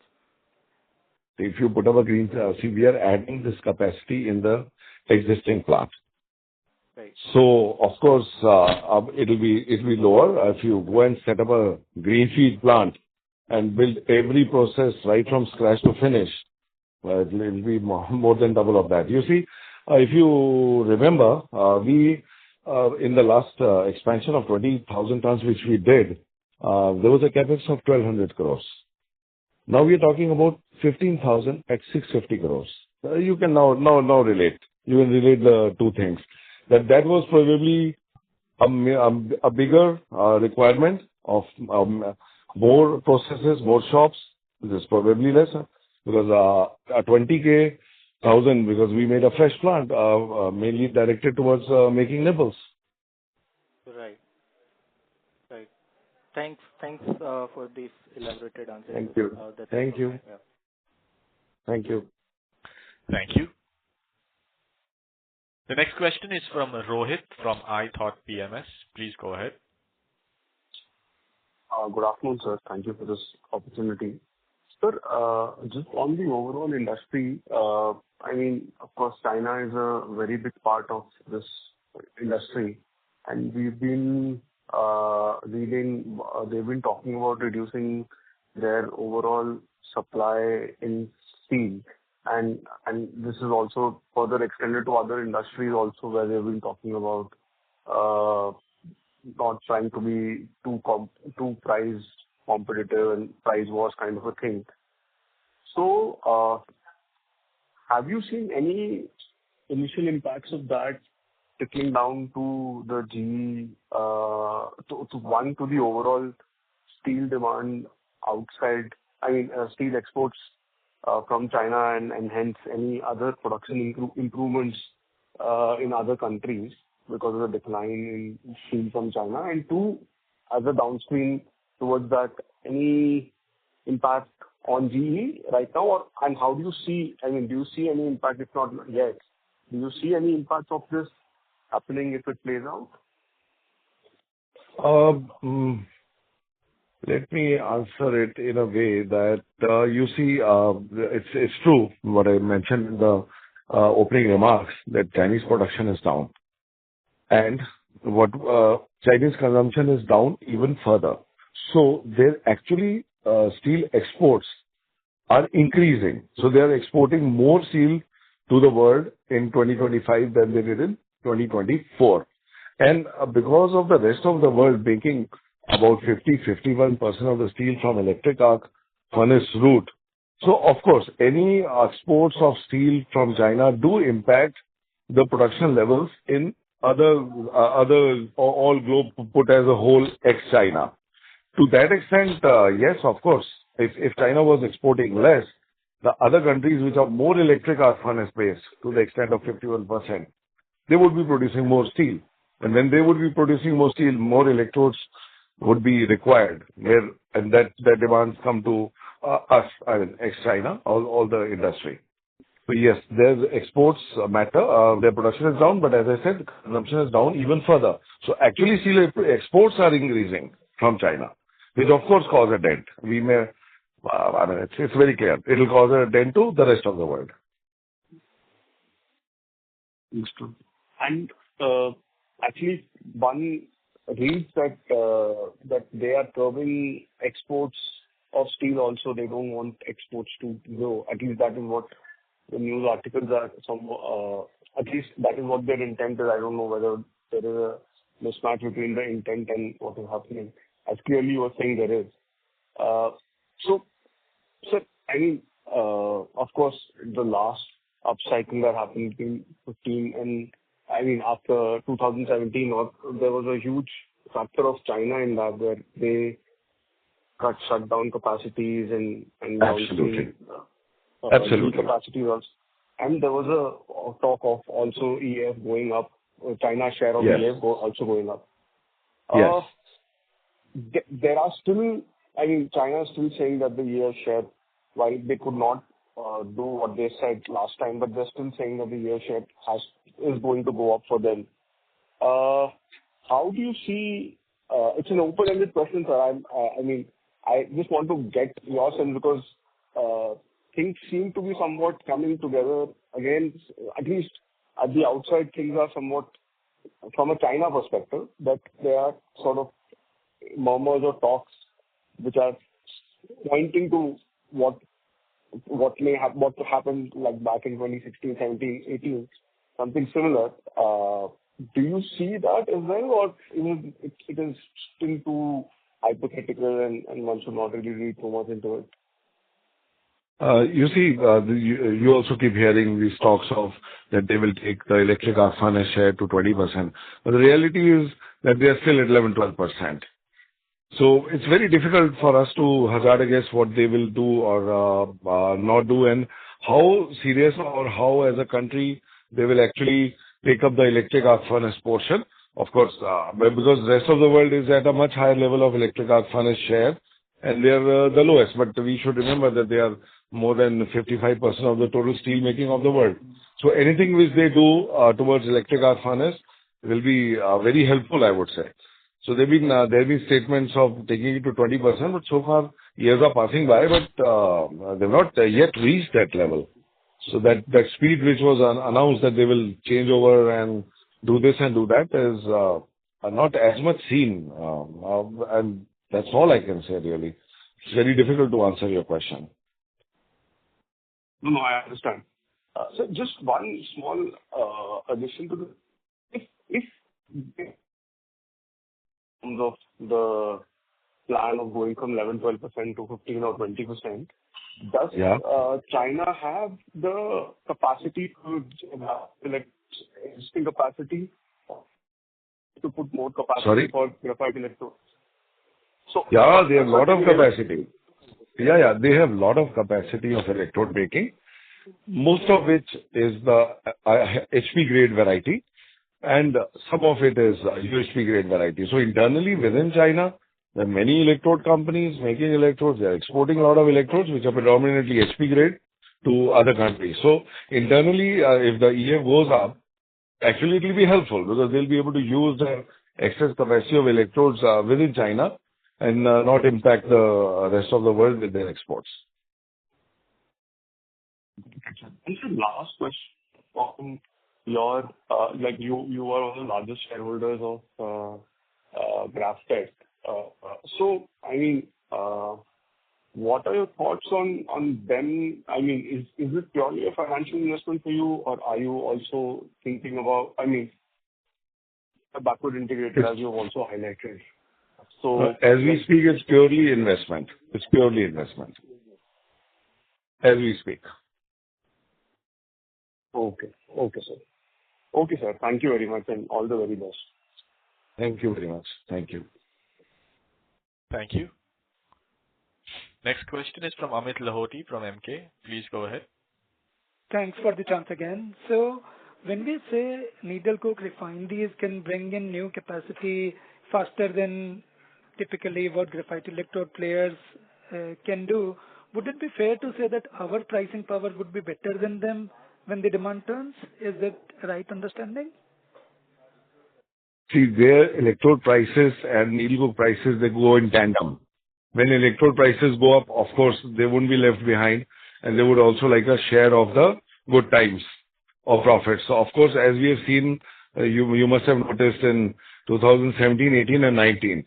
If you put up a green, see, we are adding this capacity in the existing plant. Right. So of course, it'll be lower if you go and set up a greenfield plant and build every process right from scratch to finish. It'll be more than double of that. You see, if you remember, we in the last expansion of 20,000 tons, which we did, there was a capex of 1,200 crores. Now we are talking about 15,000 at 650 crores. You can now relate. you can relate the two things. That was probably a bigger requirement of more processes, more shops. This is probably lesser because a 20K thousand, because we made a fresh plant mainly directed towards making nipples. Right. Right. Thanks for this elaborated answer. Thank you. That's Thank it. you. Yeah. Thank you. Thank you. The next question is from Rohit from iThought PMS. Please go ahead. Good afternoon, sir. Thank you for this opportunity. Sir, just on the overall industry, I mean, of course, China is a very big part of this industry, and we've been reading, they've been talking about reducing their overall supply in steel. And this is also further extended to other industries also, where they've been talking about not trying to be too price competitive and price wars kind of a thing. So, have you seen any initial impacts of that trickling down to the GE, to the overall steel demand outside, I mean, steel exports from China, and hence any other production improvements in other countries because of the decline in steel from China? And two, as a downstream towards that, any impact on GE right now, and how do you see, I mean, do you see any impact, if not yet, do you see any impact of this happening if it plays out? Let me answer it in a way that you see, it's true what I mentioned in the opening remarks, that Chinese production is down, and what Chinese consumption is down even further. So they're actually steel exports are increasing. So they are exporting more steel to the world in 2025 than they did in 2024. And because of the rest of the world making about 51% of the steel from electric arc furnace route. So of course, any exports of steel from China do impact the production levels in other all globe put as a whole ex-China. To that extent, yes, of course, if China was exporting less, the other countries which are more electric arc furnace based to the extent of 51%, they would be producing more steel. And when they would be producing more steel, more electrodes would be required, and that demands come to us, I mean, ex-China, all the industry. So yes, their exports matter. Their production is down, but as I said, consumption is down even further. So actually, steel exports are increasing from China, which of course cause a dent. We may, I mean, it's very clear. It will cause a dent to the rest of the world. Understood. And actually, one reads that they are curbing exports of steel also. They don't want exports to grow. At least that is what the news articles are. At least that is what their intent is. I don't know whether there is a mismatch between the intent and what is happening. As clearly you were saying there is. So, I mean, of course, the last upcycle that happened in 15 and I mean, after 2017, there was a huge factor of China in that, where they shut down capacities and Absolutely. Absolutely. Capacities also. And there was a talk of also EAF going up, China's share of Yes. EAF also going up. Yes. There are still, I mean, China is still saying that the EAF share, while they could not do what they said last time, but they're still saying that the EAF share is going to go up for them. How do you see? It's an open-ended question, sir. I mean, I just want to get your sense, because things seem to be somewhat coming together again. At least at the outside, things are somewhat, from a China perspective, that there are sort of murmurs or talks which are pointing to what happened like back in 2016, 17, 18, something similar. Do you see that as well, or it is still too hypothetical and one should not really read too much into it? You see, you also keep hearing these talks of that they will take the electric arc furnace share to 20%. But the reality is that they are still at 11%-12%. So it's very difficult for us to hazard a guess what they will do or not do, and how serious or how as a country they will actually take up the electric arc furnace portion. Of course, because the rest of the world is at a much higher level of electric arc furnace share, and they are the lowest. But we should remember that they are more than 55% of the total steel making of the world. So anything which they do towards electric arc furnace will be very helpful, I would say. So there have been statements of taking it to 20%, but so far years are passing by, but they've not yet reached that level. So that speed which was announced that they will change over and do this and do that is not as much seen, and that's all I can say really. It's very difficult to answer your question. No, I understand. So just one small addition to the, if terms of the plan of going from 11%-12% to 15 or 20%, does China have the capacity to like existing capacity to put more capacity for graphite electrodes? So they have a lot of capacity. They have a lot of capacity of electrode making, most of which is the HP grade variety, and some of it is UHP grade variety. So internally within China, there are many electrode companies making electrodes. They are exporting a lot of electrodes, which are predominantly HP grade, to other countries. So internally, if the EF goes up, actually it will be helpful because they'll be able to use the excess capacity of electrodes within China and not impact the rest of the world with their exports. This is the last question on your, like you are one of the largest shareholders of GrafTech. So, I mean, what are your thoughts on them? I mean, is it purely a financial investment for you, or are you also thinking about, I mean, a backward integrated, as you've also highlighted? So, as we speak, it's purely investment. It's purely investment. As we speak. Okay, sir. Okay, sir. Thank you very much, and all the very best. Thank you very much. Thank you. Thank you. Next question is from Amit Lahoti from MK. Please go ahead. Thanks for the chance again. So when we say needle coke refineries can bring in new capacity faster than typically what graphite electrode players can do, would it be fair to say that our pricing power would be better than them when the demand turns? Is that right understanding? See, their electrode prices and needle coke prices, they go in tandem. When electrode prices go up, of course, they wouldn't be left behind, and they would also like a share of the good times of profits. So, of course, as we have seen, you must have noticed in 2017, 18, and 19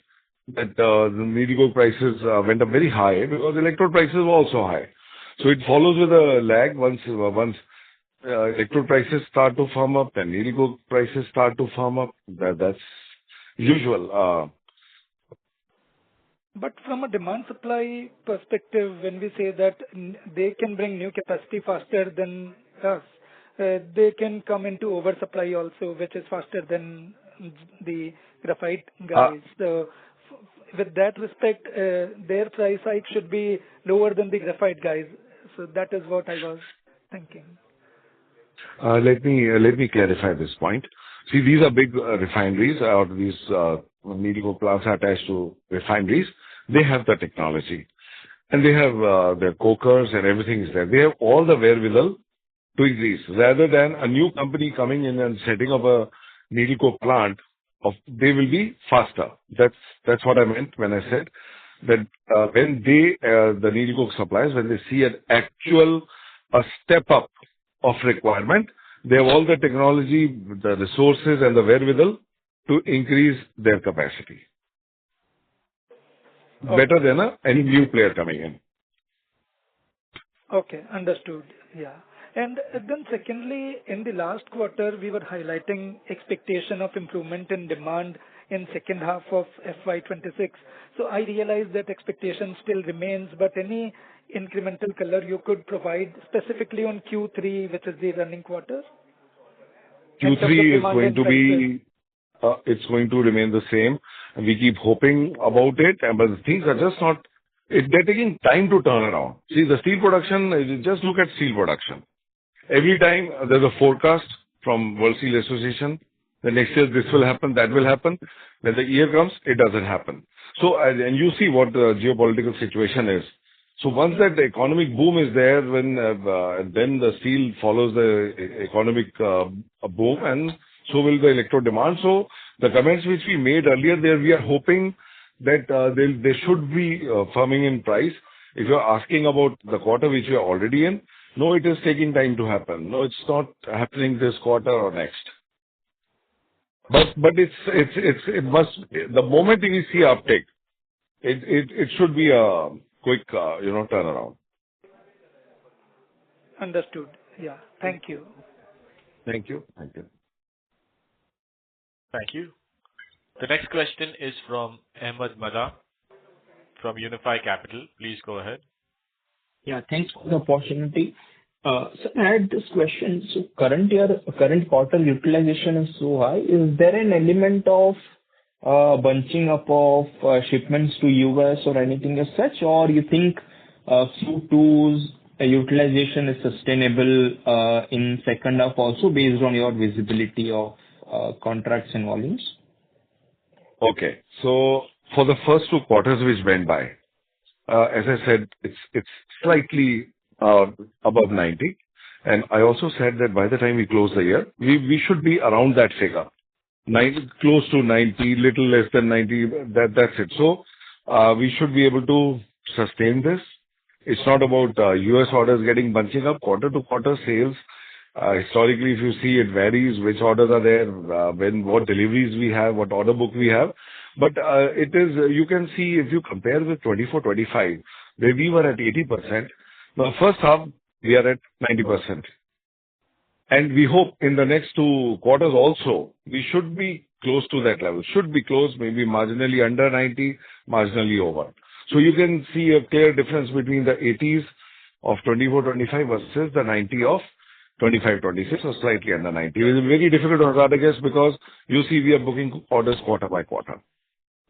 that the needle coke prices went up very high because electrode prices were also high. So it follows with a lag. Once electrode prices start to firm up, then needle coke prices start to firm up. That's usual. But from a demand supply perspective, when we say that they can bring new capacity faster than us, they can come into oversupply also, which is faster than the graphite guys. So with that respect, their price hike should be lower than the graphite guys. So that is what I was thinking. Let me clarify this point. See, these are big refineries, or these needle coke plants are attached to refineries. They have the technology, and they have their cokers and everything is there. They have all the wherewithal to increase. Rather than a new company coming in and setting up a needle coke plant, they will be faster. That's what I meant when I said that when the needle coke suppliers, when they see a step up of requirement, they have all the technology, the resources, and the wherewithal to increase their capacity. Better than any new player coming in. Okay, understood. Yeah. And then secondly, in the last quarter, we were highlighting expectation of improvement in demand in second half of FY'26. So I realize that expectation still remains, but any incremental color you could provide specifically on Q3, which is the running quarter? Q3 is going to be, it's going to remain the same. We keep hoping about it, but things are just not, they're taking time to turn around. See, the steel production, just look at steel production. Every time there's a forecast from World Steel Association, the next year this will happen, that will happen. When the year comes, it doesn't happen. So, and you see what the geopolitical situation is. So once that economic boom is there, when then the steel follows the economic boom, and so will the electro demand. So the comments which we made earlier there, we are hoping that they should be firming in price. If you're asking about the quarter which we are already in, no, it is taking time to happen. No, it's not happening this quarter or next. But it must, the moment we see uptake, it should be a quick turnaround. Understood. Yeah. Thank you. Thank you. Thank you. Thank you. The next question is from Ahmed Madha from Unifi Capital. Please go ahead. Yeah, thanks for the opportunity. So I had this question. So current quarter utilization is so high. Is there an element of bunching up of shipments to US or anything as such, or you think Q2's utilization is sustainable in second half also based on your visibility of contracts and volumes? Okay. So for the first two quarters which went by, as I said, it's slightly above 90. And I also said that by the time we close the year, we should be around that figure. 90, close to 90, little less than 90, that's it. So we should be able to sustain this. It's not about US orders getting bunching up, quarter to quarter sales. Historically, if you see, it varies which orders are there, what deliveries we have, what order book we have. But it is, you can see if you compare with 24-25, where we were at 80%, the first half we are at 90%. And we hope in the next two quarters also, we should be close to that level. Should be close, maybe marginally under 90, marginally over. So you can see a clear difference between the 80s of 24-25 versus the 90 of 25-26, or slightly under 90. It is very difficult to rather guess because you see we are booking orders quarter by quarter.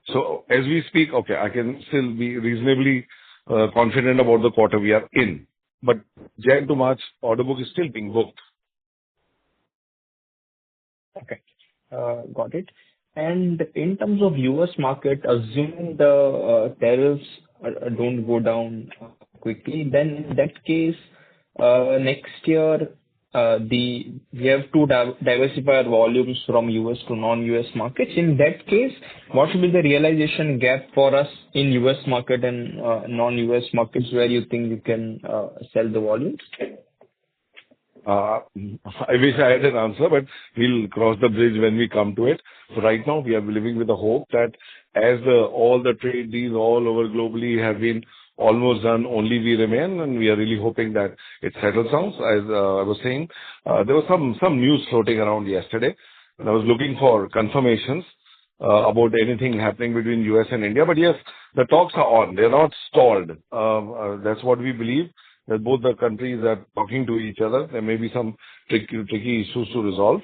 So as we speak, okay, I can still be reasonably confident about the quarter we are in. But Jan to March order book is still being booked. Okay, got it. And in terms of US market, assuming the tariffs don't go down quickly, then in that case, next year, we have to diversify our volumes from US to non-US markets. In that case, what should be the realization gap for us in US market and non-US markets where you think you can sell the volumes? I wish I had an answer, but we'll cross the bridge when we come to it. So right now, we are living with the hope that as all the trade deals all over globally have been almost done, only we remain, and we are really hoping that it settles down. As I was saying, there was some news floating around yesterday, and I was looking for confirmations about anything happening between US and India. But yes, the talks are on. They're not stalled. That's what we believe, that both the countries are talking to each other. There may be some tricky issues to resolve.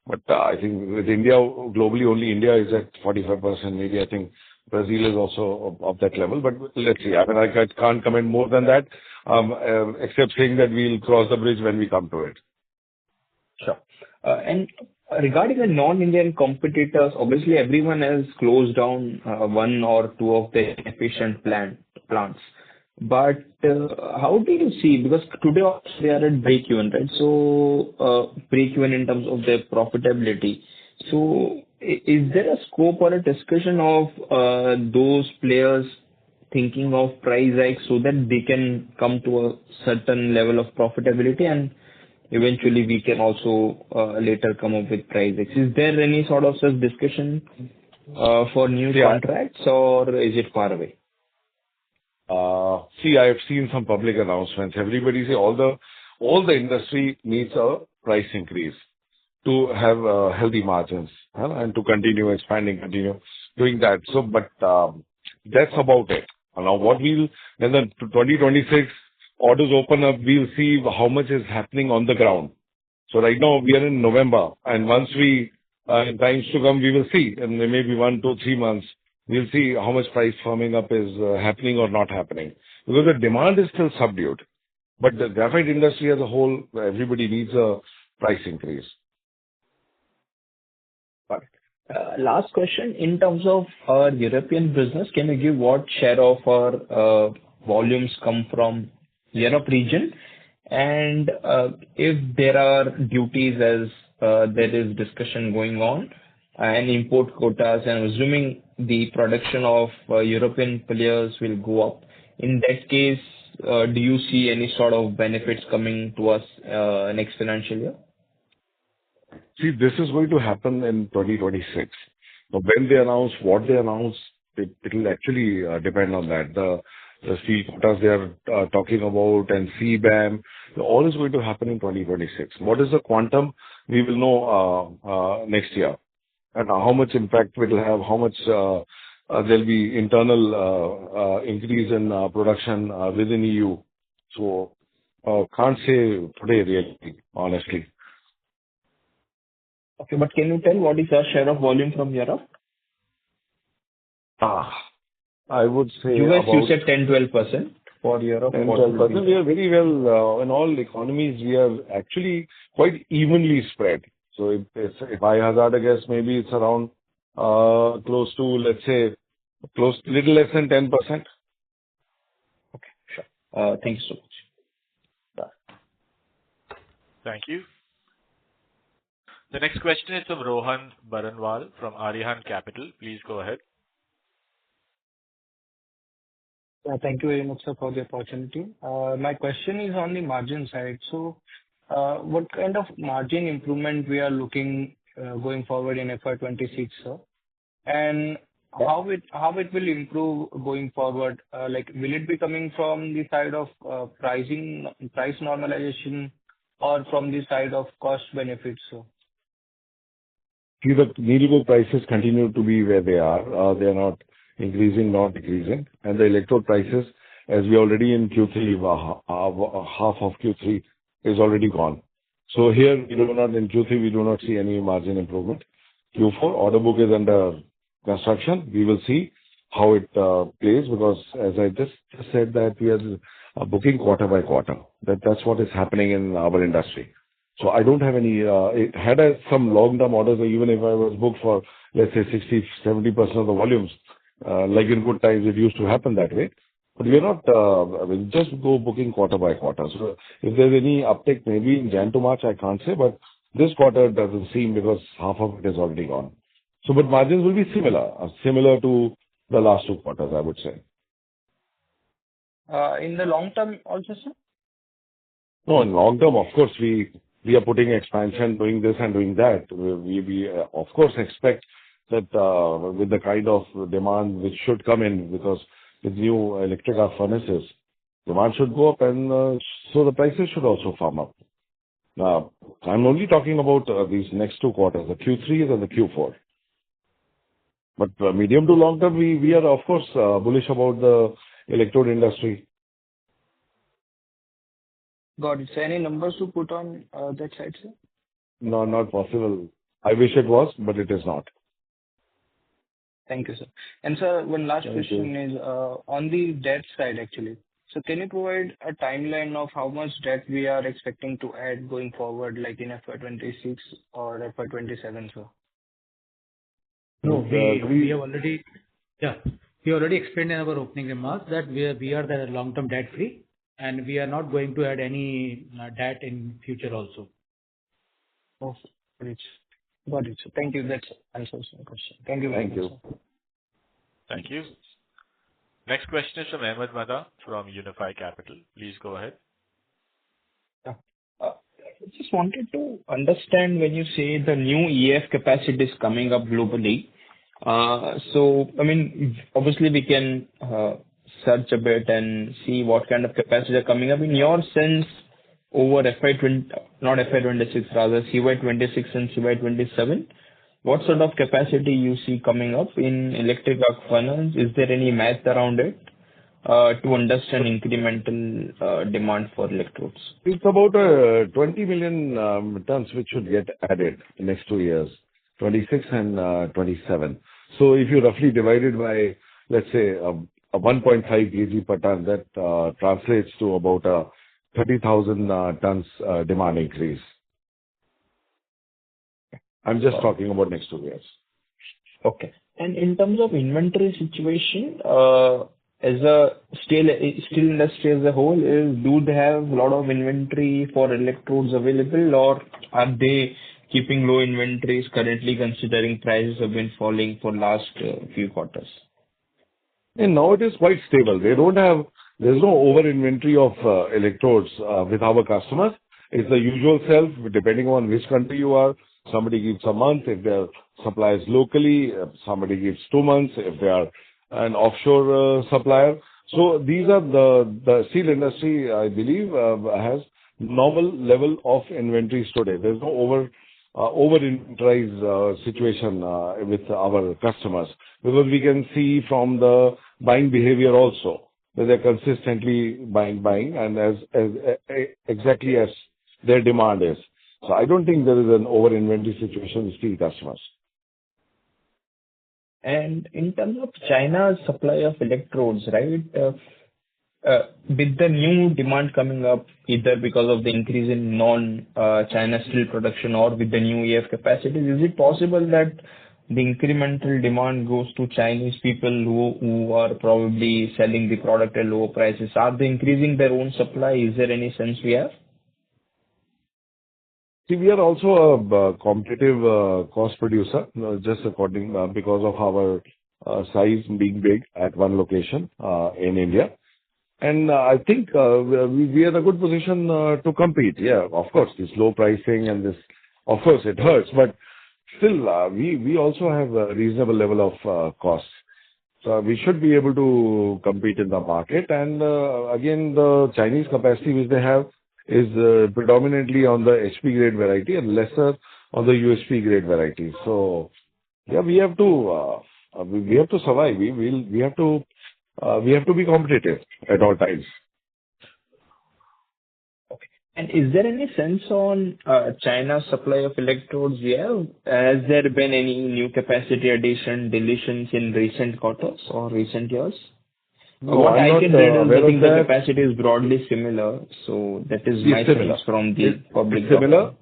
But I think with India, globally, only India is at 45%. Maybe I think Brazil is also of that level. But let's see. I mean, I can't comment more than that, except saying that we'll cross the bridge when we come to it. Sure. And regarding the non-Indian competitors, obviously everyone has closed down one or two of the efficient plants. But how do you see, because today they are at break-even, right? So break-even in terms of their profitability. So is there a scope or a discussion of those players thinking of price hikes so that they can come to a certain level of profitability, and eventually we can also later come up with price hikes? Is there any sort of such discussion for new contracts, or is it far away? See, I have seen some public announcements. Everybody say all the industry needs a price increase. to have healthy margins and to continue expanding, continue doing that. So, but that's about it. Now, when the 2026 orders open up, we'll see how much is happening on the ground. So right now we are in November, and once we, in times to come, we will see, and there may be 1, 2, 3 months, we'll see how much price firming up is happening or not happening. Because the demand is still subdued. But the graphite industry as a whole, everybody needs a price increase. Got it. Last question. In terms of our European business, can you give what share of our volumes come from Europe region? And if there are duties as there is discussion going on and import quotas, and assuming the production of European players will go up, in that case, do you see any sort of benefits coming to us next financial year? See, this is going to happen in 2026. Now, when they announce what they announce, it will actually depend on that. The steel quotas they are talking about and CBAM, all is going to happen in 2026. What is the quantum? We will know next year. And how much impact it will have, how much there'll be internal increase in production within EU. So, can't say today really, honestly. Okay, but can you tell what is our share of volume from Europe? I would say US, about... you said 10-12% for Europe. 10-12%. We are very well, in all economies, we are actually quite evenly spread. So if I hazard a guess, maybe it's around close to, let's say, little less than 10%. Okay, sure. Thank you so much. Thank you. The next question is from Rohan Baranwal from Arihan Capital. Please go ahead. Thank you very much, sir, for the opportunity. My question is on the margin side. So, what kind of margin improvement we are looking going forward in FY'26, sir? And how it will improve going forward? Like, will it be coming from the side of price normalization, or from the side of cost benefits, sir? See, the needle coke prices continue to be where they are. They are not increasing, not decreasing. And the electrode prices, as we already in Q3, half of Q3 is already gone. So here, in Q3, we do not see any margin improvement. Q4, order book is under construction. We will see how it plays, because as I just said, that we are booking quarter by quarter. That's what is happening in our industry. So I don't have any, had some long-term orders, or even if I was booked for, let's say, 60-70% of the volumes, like in good times, it used to happen that way. But we are not, we'll just go booking quarter by quarter. So if there's any uptick, maybe in Jan to March, I can't say, but this quarter doesn't seem, because half of it is already gone. So, but margins will be similar to the last 2 quarters, I would say. In the long term also, sir? No, in long term, of course, we are putting expansion, doing this and doing that. We of course expect that with the kind of demand which should come in, because with new electric arc furnaces, demand should go up, and so the prices should also firm up. Now, I'm only talking about these next 2 quarters, the Q3 and the Q4. But medium to long term, we are of course bullish about the electrode industry. Got it. So any numbers to put on that side, sir? No, not possible. I wish it was, but it is not. Thank you, sir. And sir, one last question is on the debt side, actually. So can you provide a timeline of how much debt we are expecting to add going forward, like in FY'26 or FY'27, sir? No, we have already, we already explained in our opening remarks that we are the long-term debt free, and we are not going to add any debt in future also. Oh, great. Got it, sir. Thank you. That answers my question. Thank you very much, sir. Thank you. Next question is from Ahmed Mada from Unify Capital. Please go ahead. I just wanted to understand when you say the new EF capacity is coming up globally. So, I mean, obviously we can search a bit and see what kind of capacity are coming up. In your sense, over FY20, not FY26, rather CY26 and CY27? What sort of capacity you see coming up in electric arc furnace? Is there any math around it to understand incremental demand for electrodes? It's about 20 million tons which should get added in next 2 years, 26 and 27. So if you roughly divide it by, let's say, a 1.5 kg per ton, that translates to about 30,000 tons demand increase. I'm just talking about next 2 years. Okay. And in terms of inventory situation, as a steel industry as a whole, do they have a lot of inventory for electrodes available, or are they keeping low inventories currently, considering prices have been falling for last few quarters? And now it is quite stable. There's no over inventory of electrodes with our customers. It's the usual self, depending on which country you are. Somebody gives a month if their suppliers locally, somebody gives 2 months if they are an offshore supplier. So these are the steel industry, I believe, has normal level of inventories today. There's no over inventories situation with our customers, because we can see from the buying behavior also that they're consistently buying and as exactly as their demand is. So I don't think there is an over inventory situation with steel customers. And in terms of China's supply of electrodes, right, with the new demand coming up, either because of the increase in non-China steel production or with the new EF capacities, is it possible that the incremental demand goes to Chinese people who are probably selling the product at lower prices? Are they increasing their own supply? Is there any sense we have? See, we are also a competitive cost producer, just according because of our size being big at one location in India. And I think we are in a good position to compete. Yeah, of course, this low pricing and this, of course, it hurts, but still, we also have a reasonable level of costs. So we should be able to compete in the market. And again, the Chinese capacity which they have is predominantly on the HP grade variety and lesser on the UHP grade variety. So yeah, we have to survive. We have to be competitive at all times. Okay. And is there any sense on China's supply of electrodes? Yeah, has there been any new capacity addition, deletions in recent quarters or recent years? No, what I can read is I think the that capacity is broadly similar, so that is my sense from the public. It's similar.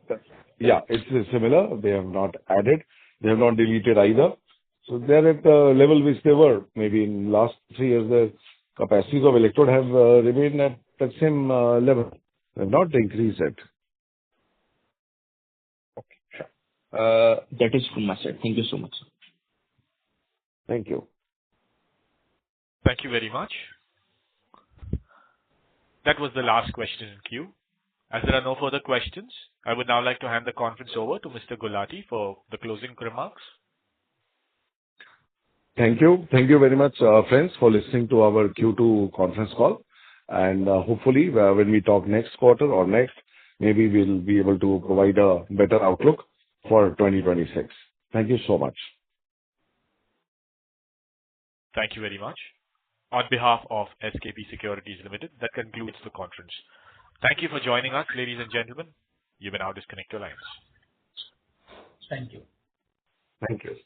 Yeah, it's similar. They have not added. They have not deleted either. So they're at the level which they were. Maybe in last 3 years, the capacities of electrode have remained at the same level. They have not increased it. Okay, sure. That is from my side. Thank you so much. Thank you. Thank you very much. That was the last question in queue. As there are no further questions, I would now like to hand the conference over to Mr. Gulati for the closing remarks. Thank you. Thank you very much, friends, for listening to our Q2 conference call. And hopefully, when we talk next quarter or next, maybe we'll be able to provide a better outlook for 2026. Thank you so much. Thank you very much. On behalf of SKP Securities Limited, that concludes the conference. Thank you for joining us, ladies and gentlemen. You may now disconnect your lines. Thank you. Thank you.